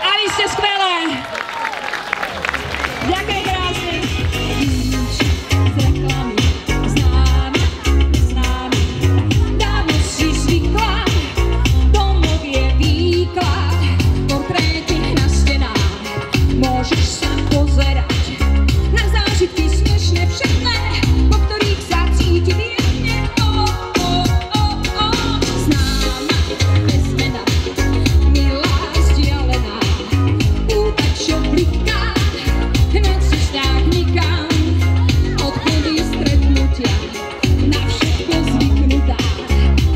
A vy ste skvelé. Ďakujem krásne. Z reklamy známa, neznámy. Dávno si zvykla, domov je výklad. Portréty na stenách, môžeš sa pozerať na zážitky smiešne všetné, po ktorých sa cíti viedne. Známa, nezmená, milá, vzdialená, útek, čo bliká na cestách nikam. Od chvíli stretnutia na všetko zvyknutá,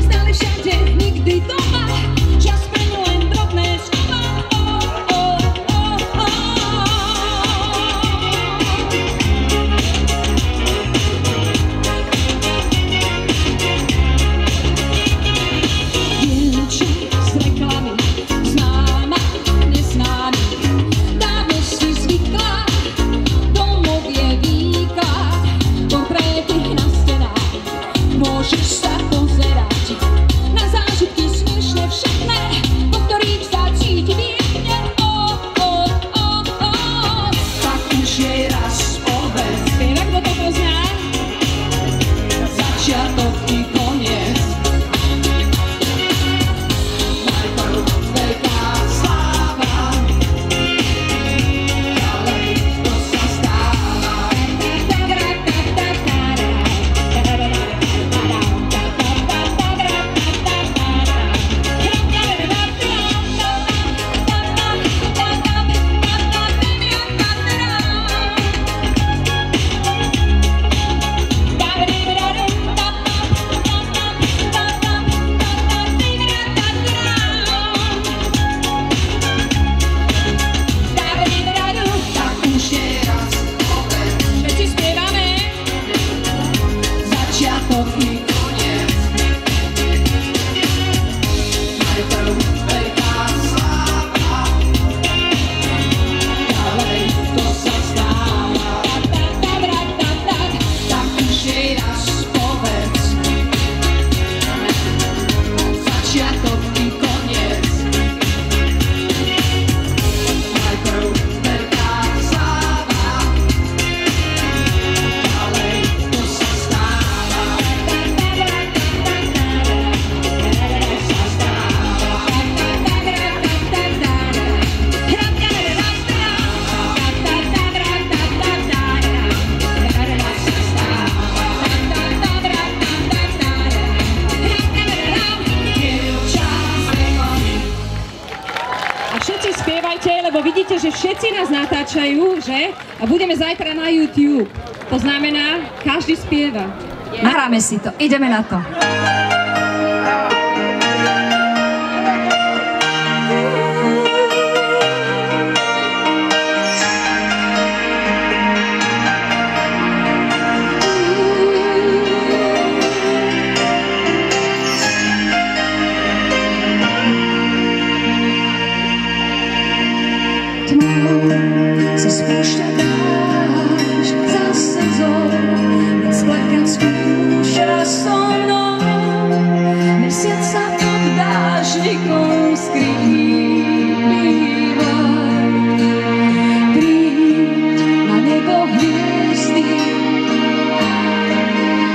stále všade, nikdy doma, čas pre ňu len drobné slova. Dievča z reklamy, známa, neznámy. Dávno si zvykla, domov je výklad. Portréty na stenách, môžeš sa pozerať na zážitky smiešne všetné, po ktorých sa cíti viedne. Tak už je raz povedz. Spieva, kto to pozná? Začiatok i koniec. Najprv veľká sláva, ďalej to sa stáva. Tak už je raz povedz. Všetci spievame. Začiatok i koniec. Najprv veľká sláva, ďalej to sa stáva. Tak už je raz povedz. Začiatok i koniec. Najprv veľká sláva, ďalej to sa stáva. A všetci spievajte, lebo vidíte, že všetci nás natáčajú, že? A budeme zajtra na YouTube. To znamená, každý spieva. Nahráme si to, ideme na to. Sa spúšťa dážď za sezón, veď splakať skúša so mnou. Mesiac sa pod dáždikom skrýva. Príď na nebo hviezdy,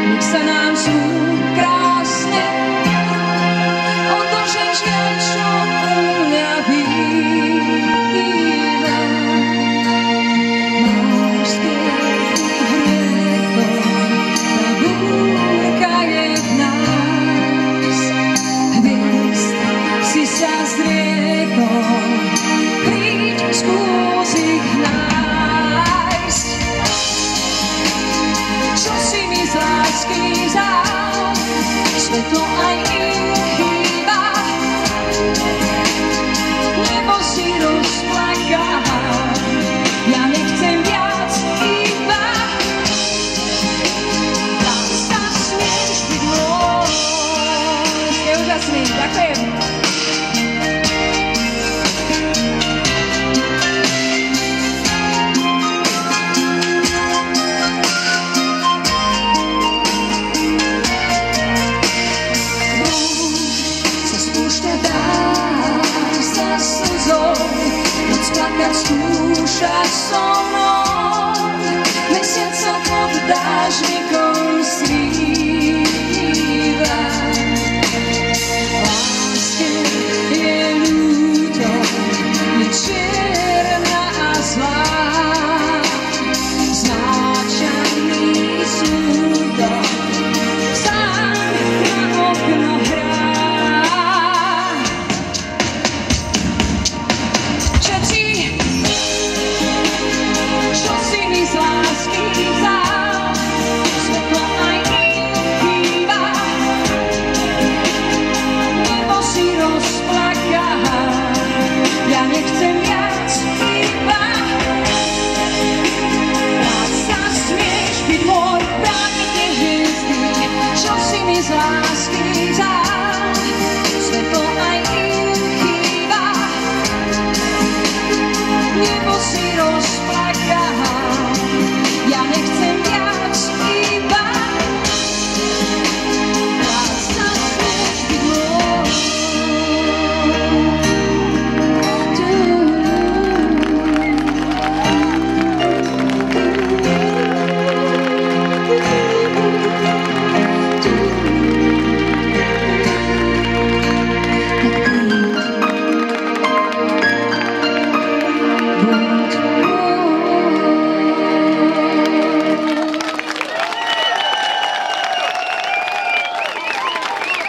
nech sa nám sú krásne, otočíš na čo mňa býva. viac skúšať so mnou. Mesiac sa pod dážnikom skrýva. Láske je ľúto, je čierna a zlá. Znáčaný smútok sám na okno hrá. Všetci, čo si mi z lásky vzal, svetlo aj im chýba. Nebo si rozplaká, ja nechcem viac iba. Láska, smieš byť môj, brániť hviezdy, čo si mi z lásky vzal, svetlo aj im chýba. Nebo si rozplaká, ja nechcem viac iba. Láska, smieš byť môj.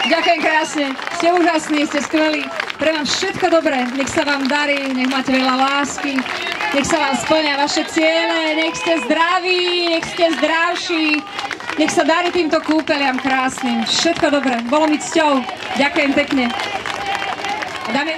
Ďakujem krásne, ste úžasní, ste skvelí. Pre vám všetko dobré, nech sa vám darí, nech máte veľa lásky, nech sa vám splňa vaše ciele, nech ste zdraví, nech ste zdravší, nech sa darí týmto kúpeliam krásnym. Všetko dobré, bolo mi cťou. Ďakujem pekne. Dáme